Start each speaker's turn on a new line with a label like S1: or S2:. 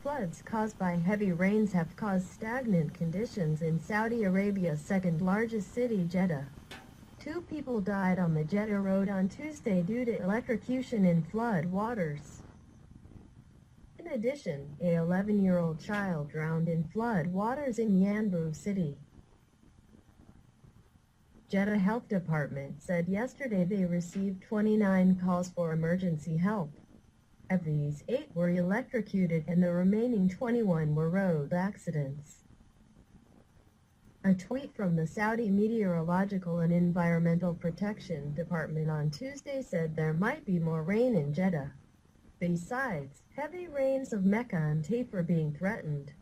S1: Floods caused by heavy rains have caused stagnant conditions in Saudi Arabia's second-largest city, Jeddah. 2 people died on the Jeddah road on Tuesday due to electrocution in flood waters. In addition, a 11-year-old child drowned in flood waters in Yanbu city. Jeddah Health Department said yesterday they received 29 calls for emergency help. Of these, 8 were electrocuted and the remaining 21 were road accidents. A tweet from the Saudi Meteorological and Environmental Protection Department on Tuesday said there might be more rain in Jeddah. Besides, heavy rains of Mecca and Taif are being threatened.